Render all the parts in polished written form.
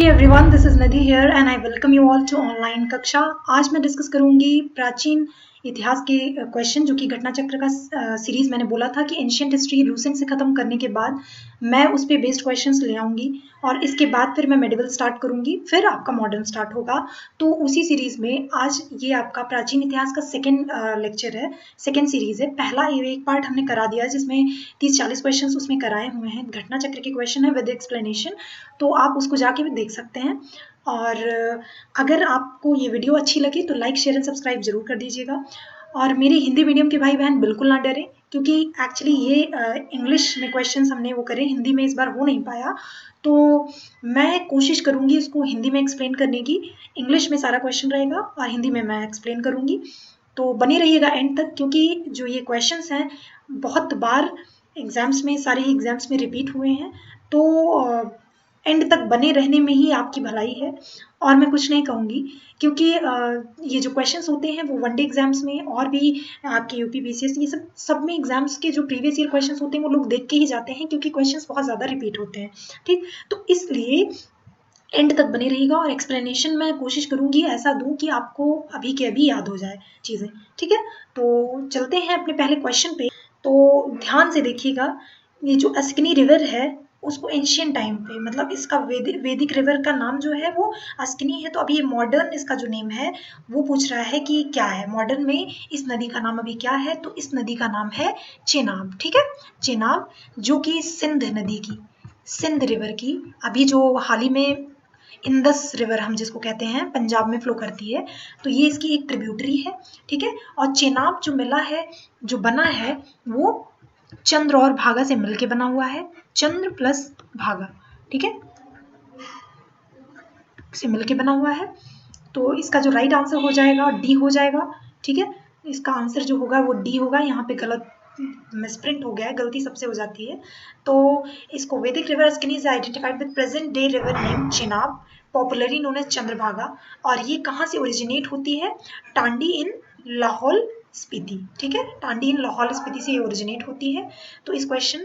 Hey everyone, this is Nidhi here and I welcome you all to online कक्षा। आज मैं discuss करूंगी प्राचीन इतिहास के क्वेश्चन जो कि घटना चक्र का सीरीज मैंने बोला था कि एंशियंट हिस्ट्री लूसेंट से खत्म करने के बाद मैं उस पे बेस्ड क्वेश्चंस ले आऊंगी और इसके बाद फिर मैं मेडिवल स्टार्ट करूंगी, फिर आपका मॉडर्न स्टार्ट होगा। तो उसी सीरीज में आज ये आपका प्राचीन इतिहास का सेकेंड लेक्चर है, सेकेंड सीरीज है। पहला एक पार्ट हमने करा दिया जिसमें 30-40 क्वेश्चन उसमें कराए हुए हैं, घटना चक्र के क्वेश्चन है विद एक्सप्लेनेशन, तो आप उसको जाके भी देख सकते हैं। और अगर आपको ये वीडियो अच्छी लगी तो लाइक शेयर एंड सब्सक्राइब जरूर कर दीजिएगा। और मेरे हिंदी मीडियम के भाई बहन बिल्कुल ना डरें, क्योंकि एक्चुअली ये इंग्लिश में क्वेश्चंस हमने वो करे, हिंदी में इस बार हो नहीं पाया, तो मैं कोशिश करूंगी इसको हिंदी में एक्सप्लेन करने की। इंग्लिश में सारा क्वेश्चन रहेगा और हिंदी में मैं एक्सप्लेन करूंगी, तो बने रहिएगा एंड तक, क्योंकि जो ये क्वेश्चंस हैं बहुत बार एग्जाम्स में, सारे एग्जाम्स में रिपीट हुए हैं, तो एंड तक बने रहने में ही आपकी भलाई है। और मैं कुछ नहीं कहूँगी, क्योंकि ये जो क्वेश्चंस होते हैं वो वनडे एग्जाम्स में और भी आपके यूपी बीसीएस ये सब में एग्जाम्स के जो प्रीवियस ईयर क्वेश्चंस होते हैं वो लोग देख के ही जाते हैं, क्योंकि क्वेश्चंस बहुत ज़्यादा रिपीट होते हैं। ठीक, तो इसलिए एंड तक बने रहिएगा और एक्सप्लेनेशन मैं कोशिश करूंगी ऐसा दूं कि आपको अभी के अभी याद हो जाए चीज़ें। ठीक है, तो चलते हैं अपने पहले क्वेश्चन पे। तो ध्यान से देखिएगा, ये जो अस्किनी रिवर है उसको एंशियंट टाइम पे, मतलब इसका वैदिक रिवर का नाम जो है वो अस्किनी है। तो अभी मॉडर्न इसका जो नेम है वो पूछ रहा है कि क्या है मॉडर्न में इस नदी का नाम अभी क्या है, तो इस नदी का नाम है चेनाब। ठीक है, चेनाब, जो कि सिंध नदी की, सिंध रिवर की, अभी जो हाल ही में इंदस रिवर हम जिसको कहते हैं पंजाब में फ्लो करती है, तो ये इसकी एक ट्रिब्यूटरी है। ठीक है, और चेनाब जो मिला है, जो बना है, वो चंद्र और भागा से मिलके बना हुआ है, चंद्र प्लस भागा, ठीक है, से मिलके बना हुआ है। तो इसका जो राइट आंसर हो जाएगा डी हो जाएगा। ठीक है, इसका आंसर जो होगा वो डी होगा। यहाँ पे गलत मिसप्रिंट हो गया है, गलती सबसे हो जाती है। तो इसको Vedic river Askini is identified with present day river name Chenab, popularly known as Chandrabhaga. और ये कहाँ से ओरिजिनेट होती है? टांडी इन लाहौल स्पीति। ठीक है, टांडी इन लाहौल स्पीति से ये ओरिजिनेट होती है। तो इस क्वेश्चन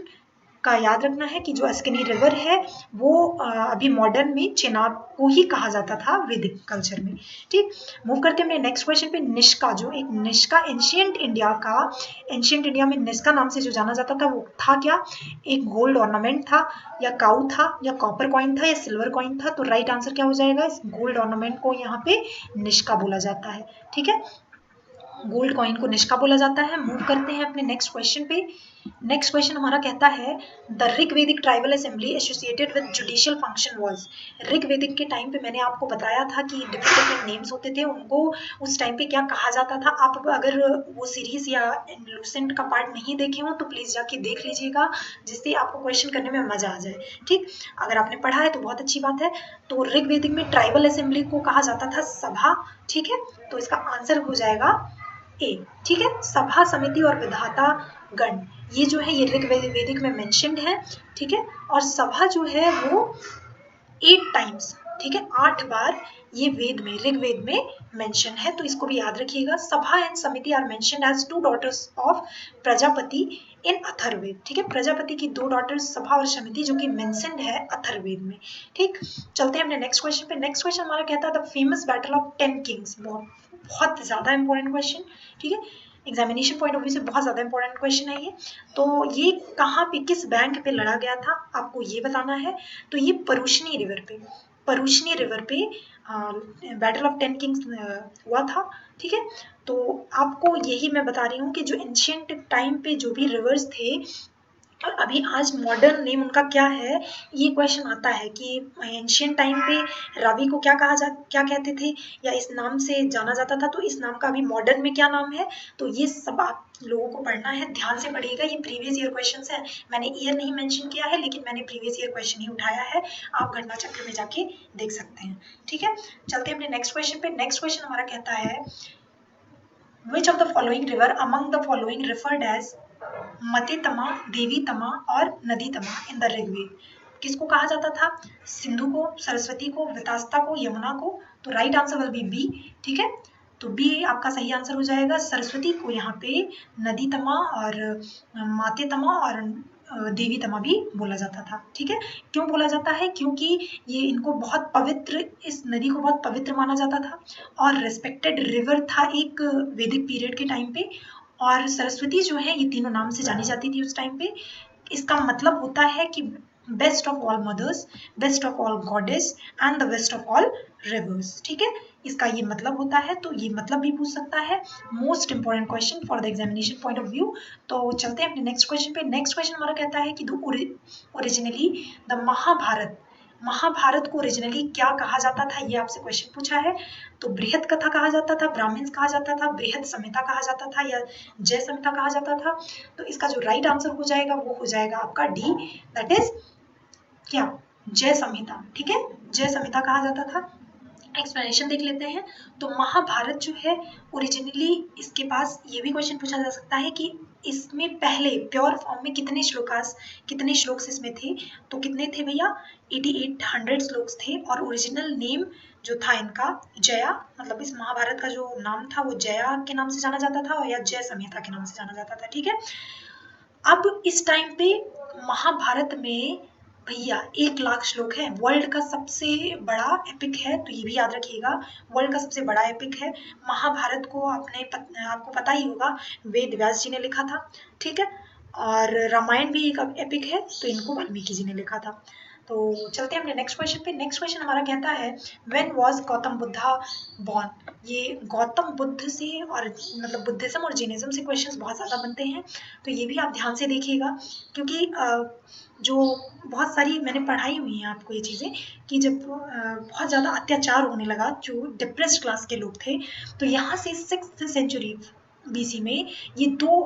का याद रखना है कि जो अस्किनी रिवर है वो अभी मॉडर्न में चेनाब को ही कहा जाता था वैदिक कल्चर में। ठीक, मूव करते हैं अपने नेक्स्ट क्वेश्चन पे। निष्का, जो एक निष्का एंशियंट इंडिया का, एंशियंट इंडिया में निष्का नाम से जो जाना जाता था वो था क्या? एक गोल्ड ऑर्नामेंट था, या काउ था, या कॉपर कॉइन था, या सिल्वर कॉइन था? तो राइट आंसर क्या हो जाएगा? इस गोल्ड ऑर्नामेंट को यहाँ पे निष्का बोला जाता है। ठीक है, गोल्ड कॉइन को निष्का बोला जाता है। मूव करते हैं अपने नेक्स्ट क्वेश्चन पे। नेक्स्ट क्वेश्चन हमारा कहता है the Rigvedic tribal assembly associated with judicial function was. Rigvedic के टाइम पे मैंने आपको बताया था कि डिफरेंट डिफरेंट नेम्स होते थे, उनको उस टाइम पे क्या कहा जाता था। आप अगर वो सीरीज या लूसेंट का पार्ट नहीं देखे हो तो प्लीज जाके देख लीजिएगा, जिससे आपको क्वेश्चन करने में मजा आ जाए। ठीक, अगर आपने पढ़ा है तो बहुत अच्छी बात है। तो ऋग्वेदिक में ट्राइबल असेंबली को कहा जाता था सभा। ठीक है, तो इसका आंसर हो जाएगा ए। ठीक है, सभा समिति और विधाता गण, ये जो है ये ऋग्वेदिक में मेंशन्ड है। ठीक है, और सभा जो है वो 8 टाइम्स, ठीक है, 8 बार ये वेद में, ऋग्वेद में मेंशन है, तो इसको भी याद रखिएगा। Sabha and Samiti are mentioned as 2 daughters of Prajapati in Atharvaveda. ठीक है, प्रजापति की 2 डॉटर्स सभा और समिति जो कि मेंशन्ड है अथर्ववेद में। ठीक, चलते हैं अपने नेक्स्ट क्वेश्चन पे। नेक्स्ट क्वेश्चन हमारा कहता है the famous battle of 10 Kings. बहुत ज्यादा इंपॉर्टेंट क्वेश्चन। ठीक है, एग्जामिनेशन पॉइंट ऑफ व्यू से बहुत ज्यादा इंपॉर्टेंट क्वेश्चन है ये। तो ये कहाँ पे, किस बैंक पे लड़ा गया था, आपको ये बताना है। तो ये परुशनी रिवर पे, परुशनी रिवर पे बैटल ऑफ 10 किंग्स हुआ था। ठीक है, तो आपको यही मैं बता रही हूँ कि जो एंशियंट टाइम पे जो भी रिवर्स थे और अभी आज मॉडर्न नेम उनका क्या है, ये क्वेश्चन आता है कि एंशियंट टाइम पे रावी को क्या कहते थे, या इस नाम से जाना जाता था, तो इस नाम का अभी मॉडर्न में क्या नाम है। तो ये सब आप लोगों को पढ़ना है, ध्यान से पढ़िएगा। ये प्रीवियस ईयर क्वेश्चन है, मैंने ईयर नहीं मेंशन किया है, लेकिन मैंने प्रीवियस ईयर क्वेश्चन ही उठाया है, आप घटना चक्र में जाके देख सकते हैं। ठीक है, चलते हैं अपने नेक्स्ट क्वेश्चन पे। नेक्स्ट क्वेश्चन हमारा कहता है which of the following river among the following referred as मते तमा, देवी तमा और नदी तमा इन द ऋग्वेद। किसको कहा जाता था? सिंधु को, सरस्वती को, वितास्ता को, यमुना को? तो right answer will be B. ठीक है, तो बी आपका सही आंसर हो जाएगा। सरस्वती को यहाँ पे नदी तमा और माते तमा और देवी तमा भी बोला जाता था। ठीक है, क्यों बोला जाता है? क्योंकि ये इनको बहुत पवित्र, इस नदी को बहुत पवित्र माना जाता था और रेस्पेक्टेड रिवर था एक वैदिक पीरियड के टाइम पे। और सरस्वती जो है ये तीनों नाम से जानी जाती थी उस टाइम पे। इसका मतलब होता है कि best of all mothers, best of all goddess and the best of all reverse. ठीक है, इसका ये मतलब होता है, तो ये मतलब भी पूछ सकता है। Most important question for the examination point of view. तो चलते हैं अपने नेक्स्ट क्वेश्चन पे। नेक्स्ट क्वेश्चन हमारा कहता है कि ओरिजिनली द महाभारत, महाभारत को ओरिजिनली क्या कहा जाता था, ये आपसे क्वेश्चन पूछा है। तो बृहत कथा कहा जाता था, ब्राह्मण्स कहा जाता था, बृहत संहिता कहा जाता था या जय संहिता कहा जाता था। तो इसका जो राइट आंसर हो जाएगा वो हो जाएगा आपका डी, दैट इज क्या, जय संहिता। ठीक है, जय संहिता कहा जाता था। एक्सप्लेनेशन देख लेते हैं। तो महाभारत जो है ओरिजिनली, इसके पास ये भी क्वेश्चन पूछा जा सकता है कि इसमें पहले प्योर फॉर्म में कितने श्लोक्स इसमें थे। तो कितने थे भैया, 8800 श्लोक्स थे। और ओरिजिनल नेम जो था इनका जया, मतलब इस महाभारत का जो नाम था वो जया के नाम से जाना जाता था या जय संहिता के नाम से जाना जाता था। ठीक है, अब इस टाइम पे महाभारत में भैया 1,00,000 श्लोक है, वर्ल्ड का सबसे बड़ा एपिक है, तो ये भी याद रखिएगा, वर्ल्ड का सबसे बड़ा एपिक है। महाभारत को आपको पता ही होगा, वेद व्यास जी ने लिखा था। ठीक है, और रामायण भी एक एपिक है, तो इनको वाल्मीकि जी ने लिखा था। तो चलते हैं अपने नेक्स्ट क्वेश्चन पे। नेक्स्ट क्वेश्चन हमारा कहता है when was Gautam Buddha born. ये गौतम बुद्ध से, और मतलब बुद्धिज्म और जैनिज्म से क्वेश्चंस बहुत ज़्यादा बनते हैं, तो ये भी आप ध्यान से देखिएगा। क्योंकि जो बहुत सारी मैंने पढ़ाई हुई हैं आपको ये चीज़ें, कि जब बहुत ज़्यादा अत्याचार होने लगा, जो डिप्रेस्ड क्लास के लोग थे, तो यहाँ से 6th सेंचुरी BC में ये दो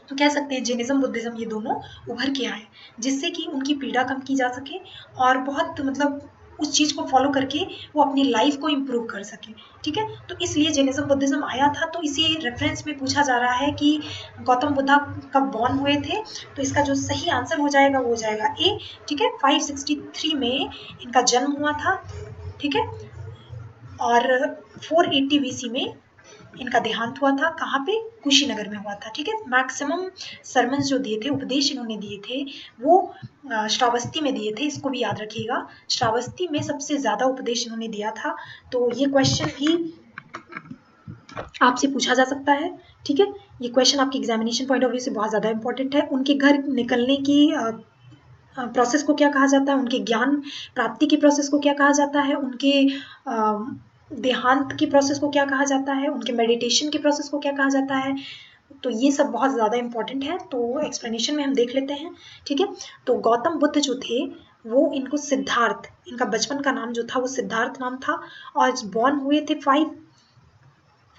कह सकते हैं जैनिज्म बुद्धिज्म ये दोनों उभर के आए, जिससे कि उनकी पीड़ा कम की जा सके और बहुत मतलब उस चीज़ को फॉलो करके वो अपनी लाइफ को इम्प्रूव कर सके। ठीक है, तो इसलिए जैनिज्म बुद्धिज्म आया था। तो इसी रेफरेंस में पूछा जा रहा है कि गौतम बुद्धा कब बॉर्न हुए थे। तो इसका जो सही आंसर हो जाएगा वो हो जाएगा ए। ठीक है, 563 में इनका जन्म हुआ था। ठीक है, और 480 BC में इनका देहांत हुआ था। कहाँ पे, कुशीनगर में हुआ था। ठीक है, मैक्सिमम सरमन्स जो दिए थे, उपदेश इन्होंने दिए थे, वो श्रावस्ती में दिए थे। इसको भी याद रखिएगा, श्रावस्ती में सबसे ज्यादा उपदेश इन्होंने दिया था। तो ये क्वेश्चन भी आपसे पूछा जा सकता है। ठीक है, ये क्वेश्चन आपके एग्जामिनेशन पॉइंट ऑफ व्यू से बहुत ज्यादा इंपॉर्टेंट है। उनके घर निकलने की प्रोसेस को क्या कहा जाता है, उनके ज्ञान प्राप्ति की प्रोसेस को क्या कहा जाता है, उनके देहांत की प्रोसेस को क्या कहा जाता है, उनके मेडिटेशन की प्रोसेस को क्या कहा जाता है। तो ये सब बहुत ज़्यादा इंपॉर्टेंट है, तो एक्सप्लेनेशन में हम देख लेते हैं। ठीक है, तो गौतम बुद्ध जो थे वो, इनको सिद्धार्थ, इनका बचपन का नाम जो था वो सिद्धार्थ नाम था, और बॉर्न हुए थे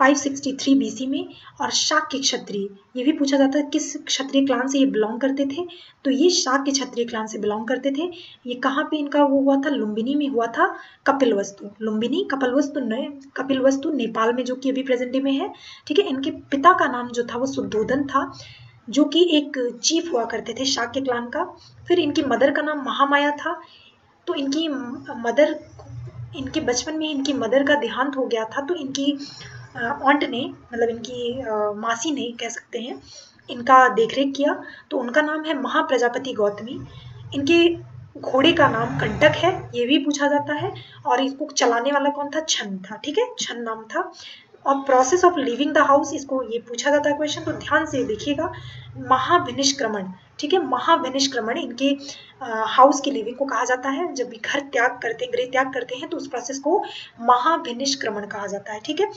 563 BC में। और शाक्य क्षत्रिय, ये भी पूछा जाता है किस क्षत्रिय क्लान से ये बिलोंग करते थे। तो ये शाक्य क्षत्रिय क्लान से बिलोंग करते थे। ये कहाँ पे इनका वो हुआ था, लुम्बिनी में हुआ था। कपिलवस्तु, लुम्बिनी कपिलवस्तु नेपाल में, जो कि अभी प्रेजेंट डे में है। ठीक है, इनके पिता का नाम जो था वो शुद्धोधन था, जो कि एक चीफ हुआ करते थे शाक्य क्लान का। फिर इनकी मदर का नाम महामाया था। तो इनके बचपन में इनकी मदर का देहांत हो गया था, तो इनकी ऑन्ट ने, मतलब इनकी मासी ने कह सकते हैं, इनका देखरेख किया। तो उनका नाम है महाप्रजापति गौतमी। इनके घोड़े का नाम कंटक है, ये भी पूछा जाता है। और इसको चलाने वाला कौन था, छन था। ठीक है, छन नाम था। और process of living the house, इसको ये पूछा जाता है क्वेश्चन, तो ध्यान से देखिएगा। महाविनिष्क्रमण, ठीक है, महाविनिष्क्रमण इनके हाउस की लिविंग को कहा जाता है। जब भी घर त्याग करते हैं, गृह त्याग करते हैं, तो उस प्रोसेस को महाविनिष्क्रमण कहा जाता है। ठीक है,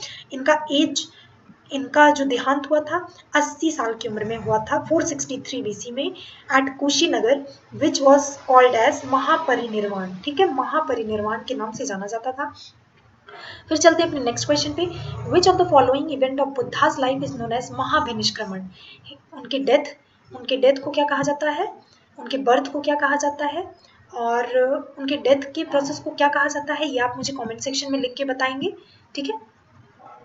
इनका जो देहांत हुआ था 80 साल की उम्र में हुआ था, 463 BC में, at Kushinagar, which was called as Mahaparinirvana. ठीक है, महापरिनिर्वाण के नाम से जाना जाता था। फिर चलते हैं अपने नेक्स्ट क्वेश्चन पे। Which of the following event of Buddha's life is known as Mahabhinishkramana. उनके डेथ को क्या कहा जाता है, उनके बर्थ को क्या कहा जाता है, और उनके डेथ के प्रोसेस को क्या कहा जाता है, ये आप मुझे कमेंट सेक्शन में लिख के बताएंगे। ठीक है,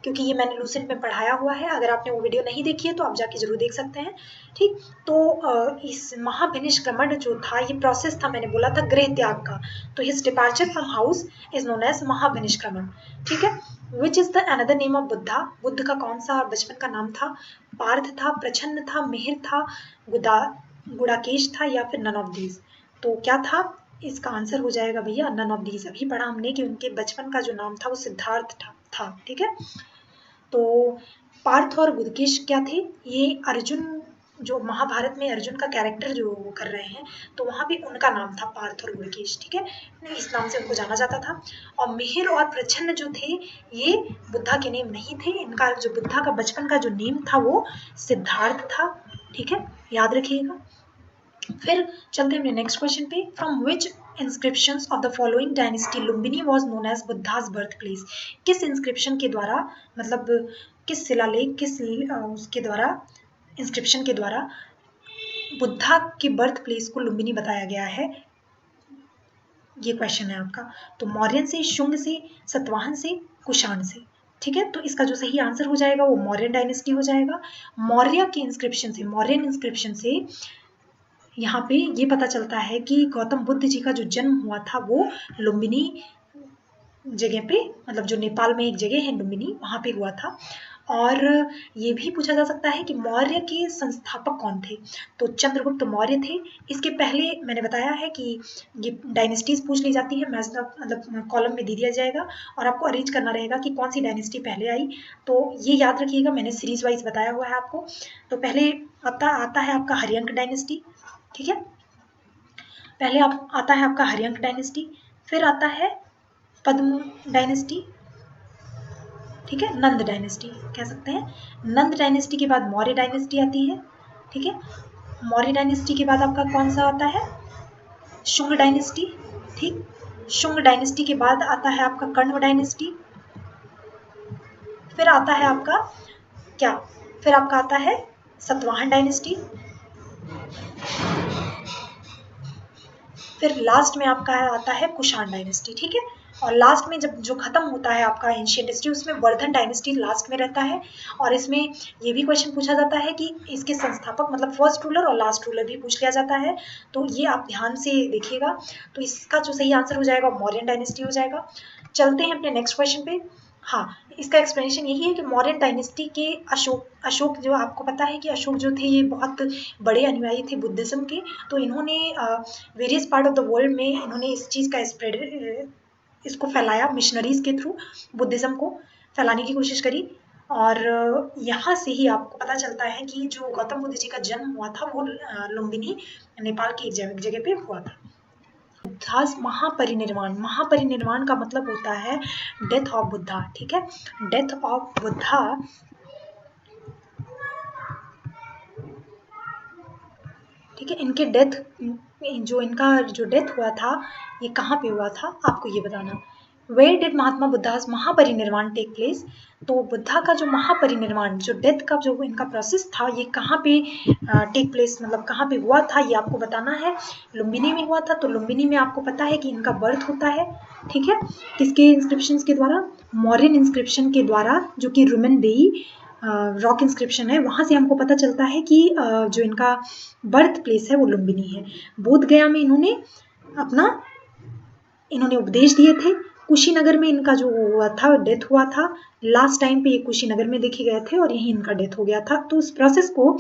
क्योंकि ये मैंने लूसेंट में पढ़ाया हुआ है। अगर आपने वो वीडियो नहीं देखी है तो आप जाके जरूर देख सकते हैं। ठीक, तो इस महाभिनिष्क्रमण जो था, ये प्रोसेस था, मैंने बोला था गृह त्याग का, तो his departure from house is known as Mahabhinishkramana. ठीक है, which is the another name of Buddha, Buddha का कौन सा बचपन का नाम था? पार्थ था, प्रछन्न था, मिहिर था, गुड़ाकेश था, या फिर नन ऑफ दीज। तो क्या था इसका आंसर? हो जाएगा भैया नन ऑफ दीज। अभी पढ़ा हमने कि उनके बचपन का जो नाम था वो सिद्धार्थ था। ठीक है, तो पार्थ और गुड़केश क्या थे? ये अर्जुन, जो महाभारत में अर्जुन का कैरेक्टर जो वो कर रहे हैं, तो वहां पे उनका नाम था पार्थ और गुड़केश। ठीक है, इस नाम से उनको जाना जाता था। और मिहिर और प्रछन्न जो थे, ये बुद्धा के नेम नहीं थे। इनका जो बुद्धा का बचपन का जो नेम था वो सिद्धार्थ था। ठीक है, याद रखिएगा। फिर चलते हैं नेक्स्ट क्वेश्चन पे। From which inscriptions of the following dynasty Lumbini was known as Buddha's birth place? किस इंस्क्रिप्शन के द्वारा, मतलब किस शिलालेख, किस उसके द्वारा, इंस्क्रिप्शन के द्वारा बुद्धा के बर्थ प्लेस को लुम्बिनी बताया गया है? ये क्वेश्चन है आपका। तो मौर्यन से, शुंग से, सतवाहन से, कुषाण से। ठीक है, तो इसका जो सही आंसर हो जाएगा वो मौर्यन डायनेस्टी हो जाएगा। मौर्य के इंस्क्रिप्शन से, मौर्यन इंस्क्रिप्शन से यहाँ पे ये पता चलता है कि गौतम बुद्ध जी का जो जन्म हुआ था वो लुम्बिनी जगह पे, मतलब जो नेपाल में एक जगह है लुम्बिनी, वहां पे हुआ था। और ये भी पूछा जा सकता है कि मौर्य के संस्थापक कौन थे? तो चंद्रगुप्त मौर्य थे। इसके पहले मैंने बताया है कि ये डायनेस्टीज पूछ ली जाती है, मतलब कॉलम में दे दिया जाएगा और आपको अरेंज करना रहेगा कि कौन सी डायनेस्टी पहले आई। तो ये याद रखिएगा, मैंने सीरीज वाइज बताया हुआ है आपको। तो पहले आता है आपका हरियंक डायनेस्टी। ठीक है, पहले आता है आपका हरियंक डायनेस्टी, फिर आता है पद्म डायनेस्टी। ठीक है, नंद डायनेस्टी कह सकते हैं। नंद डायनेस्टी के बाद मौर्य डायनेस्टी आती है। ठीक है, मौर्य डायनेस्टी के बाद आपका कौन सा आता है? शुंग डायनेस्टी। ठीक, शुंग डायनेस्टी के बाद आता है आपका कण्व डायनेस्टी। फिर आता है आपका क्या? फिर आपका आता है सतवाहन डायनेस्टी। फिर लास्ट में आपका आता है कुषाण डायनेस्टी। ठीक है, और लास्ट में जब जो खत्म होता है आपका एंशियंट हिस्ट्री, उसमें वर्धन डायनेस्टी लास्ट में रहता है। और इसमें ये भी क्वेश्चन पूछा जाता है कि इसके संस्थापक, मतलब फर्स्ट रूलर और लास्ट रूलर भी पूछ लिया जाता है। तो ये आप ध्यान से देखिएगा। तो इसका जो सही आंसर हो जाएगा मौर्यन डायनेस्टी हो जाएगा। चलते हैं अपने नेक्स्ट क्वेश्चन पे। हाँ, इसका एक्सप्लेनेशन यही है कि मौर्यन डायनेस्टी के अशोक जो आपको पता है कि अशोक जो थे ये बहुत बड़े अनुयायी थे बुद्धिज्म के। तो इन्होंने various part of the world में इन्होंने इस चीज़ का स्प्रेड, इसको फैलाया, मिशनरीज के थ्रू बुद्धिज्म को फैलाने की कोशिश करी। और यहाँ से ही आपको पता चलता है कि जो गौतम बुद्ध जी का जन्म हुआ था वो लुम्बिनी नेपाल की एक जगह पे हुआ था। बुद्धास महापरिनिर्वाण, महापरिनिर्वाण का मतलब होता है डेथ ऑफ बुद्धा। ठीक है, डेथ ऑफ बुद्धा। ठीक है, इनके इनका जो डेथ हुआ था ये कहाँ पे हुआ था आपको ये बताना। Where did Mahatma Buddha's Mahaparinirvana take place? तो बुद्धा का जो महापरिनिर्वाण, जो डेथ का जो इनका प्रोसेस था, ये कहाँ पे टेक प्लेस, मतलब कहाँ पे हुआ था ये आपको बताना है। लुम्बिनी में हुआ था। तो लुम्बिनी में आपको पता है कि इनका बर्थ होता है। ठीक है, किसके इंस्क्रिप्शन के द्वारा? मौर्यन इंस्क्रिप्शन के द्वारा, जो कि रुमेन देई रॉक इंस्क्रिप्शन है, वहां से हमको पता चलता है कि जो इनका बर्थ प्लेस है वो लुम्बिनी है। बोध गया में इन्होंने उपदेश दिए थे। कुशीनगर में इनका जो हुआ था, डेथ हुआ था, लास्ट टाइम पे ये कुशीनगर में देखे गए थे और यहीं इनका डेथ हो गया था। तो उस प्रोसेस को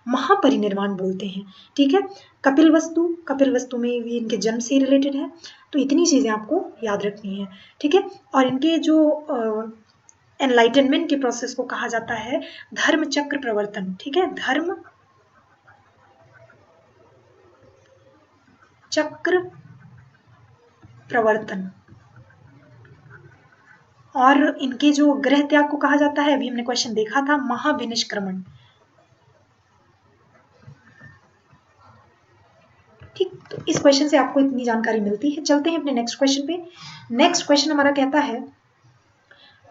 महापरिनिर्वाण बोलते हैं। ठीक है, कपिल वस्तु में भी इनके जन्म से रिलेटेड है। तो इतनी चीजें आपको याद रखनी है। ठीक है, और इनके जो एनलाइटनमेंट के प्रोसेस को कहा जाता है धर्म चक्र प्रवर्तन। ठीक है, धर्म चक्र प्रवर्तन। और इनके जो गृह त्याग को कहा जाता है, अभी हमने क्वेश्चन देखा था, महाविनिष्क्रमण। ठीक, तो इस क्वेश्चन से आपको इतनी जानकारी मिलती है। चलते हैं अपने नेक्स्ट क्वेश्चन पे। नेक्स्ट क्वेश्चन हमारा कहता है,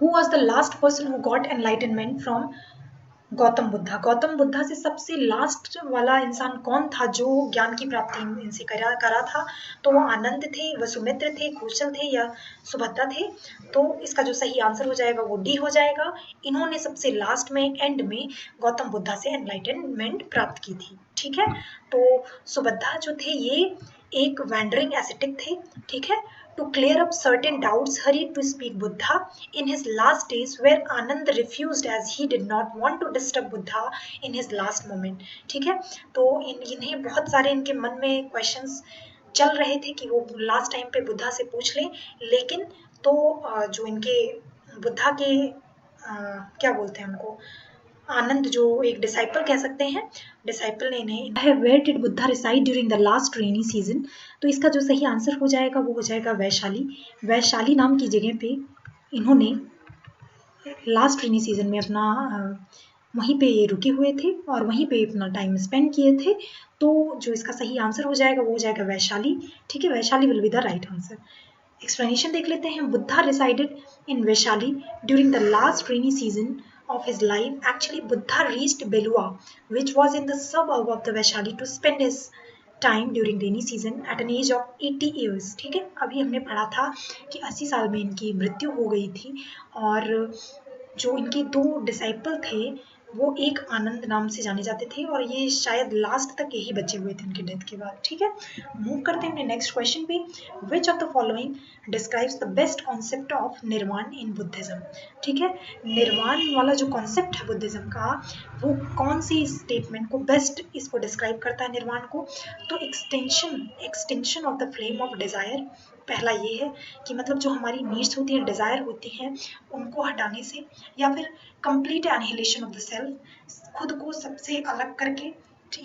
who was the last person who got enlightenment from Gautam Buddha से सबसे लास्ट वाला इंसान कौन था जो ज्ञान की प्राप्ति इनसे करा था? तो वो आनंद थे, वसुमित्र थे, कौशल थे या सुभद्रा थे? तो इसका जो सही आंसर हो जाएगा वो डी हो जाएगा। इन्होंने सबसे लास्ट में एंड में गौतम बुद्धा से एनलाइटनमेंट प्राप्त की थी। ठीक है, तो सुभद्रा जो थे ये एक वैंडरिंग एसेटिक थे। ठीक है, to clear up certain doubts hurried to speak Buddha in his last days, where Anand refused as he did not want to disturb Buddha in his last moment. ठीक है, तो इन्हें बहुत सारे इनके मन में क्वेश्चंस चल रहे थे कि वो लास्ट टाइम पे बुद्धा से पूछ लें, लेकिन तो जो इनके बुद्धा के क्या बोलते हैं उनको, आनंद जो एक डिसाइपल कह सकते हैं, डिसाइपल ने इन्हें where did Buddha reside during the last rainy season? तो इसका जो सही आंसर हो जाएगा वो हो जाएगा वैशाली। वैशाली नाम की जगह पे इन्होंने लास्ट रेनी सीजन में अपना वहीं पे ये रुके हुए थे और वहीं पे अपना टाइम स्पेंड किए थे। तो जो इसका सही आंसर हो जाएगा वो हो जाएगा वैशाली। ठीक है, Vaishali will be the right answer. Explanation देख लेते हैं। Buddha resided in Vaishali during the last rainy season of his life. Actually, Buddha reached Belua, which was in the suburb of the Vaishali, to spend his time during rainy season at an age of 80 years. ठीक है, अभी हमने पढ़ा था कि 80 साल में इनकी मृत्यु हो गई थी और जो इनके दो डिसाइपल थे वो एक आनंद नाम से जाने जाते थे और ये शायद लास्ट तक यही बचे हुए थे उनकी डेथ के बाद। ठीक है, मूव करते हैं अपने नेक्स्ट क्वेश्चन पे। Which of the following describes the best concept of निर्वाण इन बुद्धिज्म? ठीक है, निर्वाण वाला जो कॉन्सेप्ट है बुद्धिज्म का वो कौन सी स्टेटमेंट को बेस्ट इसको डिस्क्राइब करता है निर्वाण को? तो extension of the flame of desire. पहला ये है कि मतलब जो हमारी नीड्स होती है, डिजायर होती हैं, उनको हटाने से, या फिर complete annihilation of the self, खुद को सबसे अलग करके,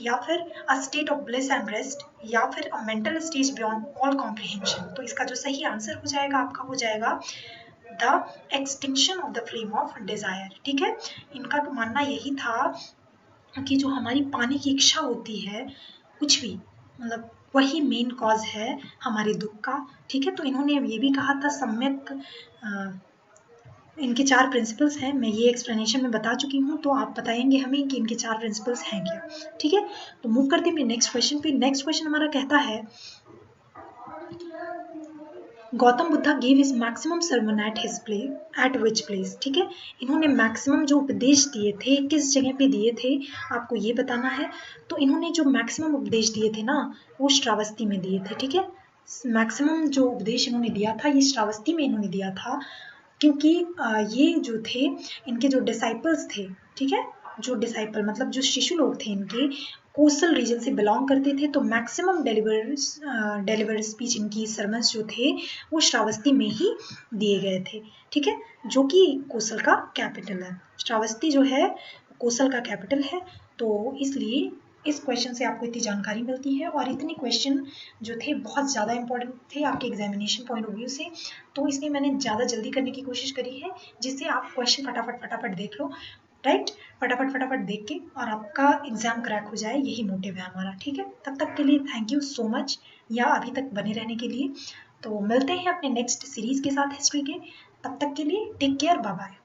या फिर a state of bliss and rest, या फिर अ mental stage beyond all comprehension. तो इसका जो सही आंसर हो जाएगा आपका हो जाएगा the extinction of the flame of desire. ठीक है, इनका मानना यही था कि जो हमारी पाने की इच्छा होती है कुछ भी, मतलब वही मेन कॉज है हमारे दुख का। ठीक है, तो इन्होंने ये भी कहा था सम्यक इनके 4 प्रिंसिपल्स हैं। मैं ये एक्सप्लेनेशन में बता चुकी हूँ, तो आप बताएंगे हमें कि इनके 4 प्रिंसिपल्स हैं क्या। ठीक है, तो मूव करते हैं नेक्स्ट क्वेश्चन पे। नेक्स्ट क्वेश्चन हमारा कहता है Gautam Buddha gave his maximum sermon at his play at which place? ठीक है, इन्होंने मैक्सिमम जो उपदेश दिए थे किस जगह पे दिए थे आपको ये बताना है। तो इन्होंने जो मैक्सिमम उपदेश दिए थे ना वो श्रावस्ती में दिए थे। ठीक है, मैक्सिमम जो उपदेश इन्होंने दिया था ये श्रावस्ती में इन्होंने दिया था, क्योंकि ये जो थे इनके जो डिसाइपल्स थे, ठीक है, जो डिसाइपल मतलब जो शिशु लोग थे इनके कोस्टल रीजन से बिलोंग करते थे, तो मैक्सिमम डेलिवर स्पीच इनकी सरमन्स जो थे वो श्रावस्ती में ही दिए गए थे। ठीक है, जो कि कोसल का कैपिटल है। श्रावस्ती जो है कोसल का कैपिटल है, तो इसलिए इस क्वेश्चन से आपको इतनी जानकारी मिलती है और इतने क्वेश्चन जो थे बहुत ज़्यादा इंपॉर्टेंट थे आपके एग्जामिनेशन पॉइंट ऑफ व्यू से, तो इसलिए मैंने ज़्यादा जल्दी करने की कोशिश करी है जिससे आप क्वेश्चन फटाफट देख लो, राइट, फटाफट देख के और आपका एग्जाम क्रैक हो जाए, यही मोटिव है हमारा। ठीक है, तब तक के लिए थैंक यू सो मच, या अभी तक बने रहने के लिए। तो मिलते हैं अपने नेक्स्ट सीरीज के साथ हिस्ट्री के, तब तक के लिए टेक केयर, बाय बाय।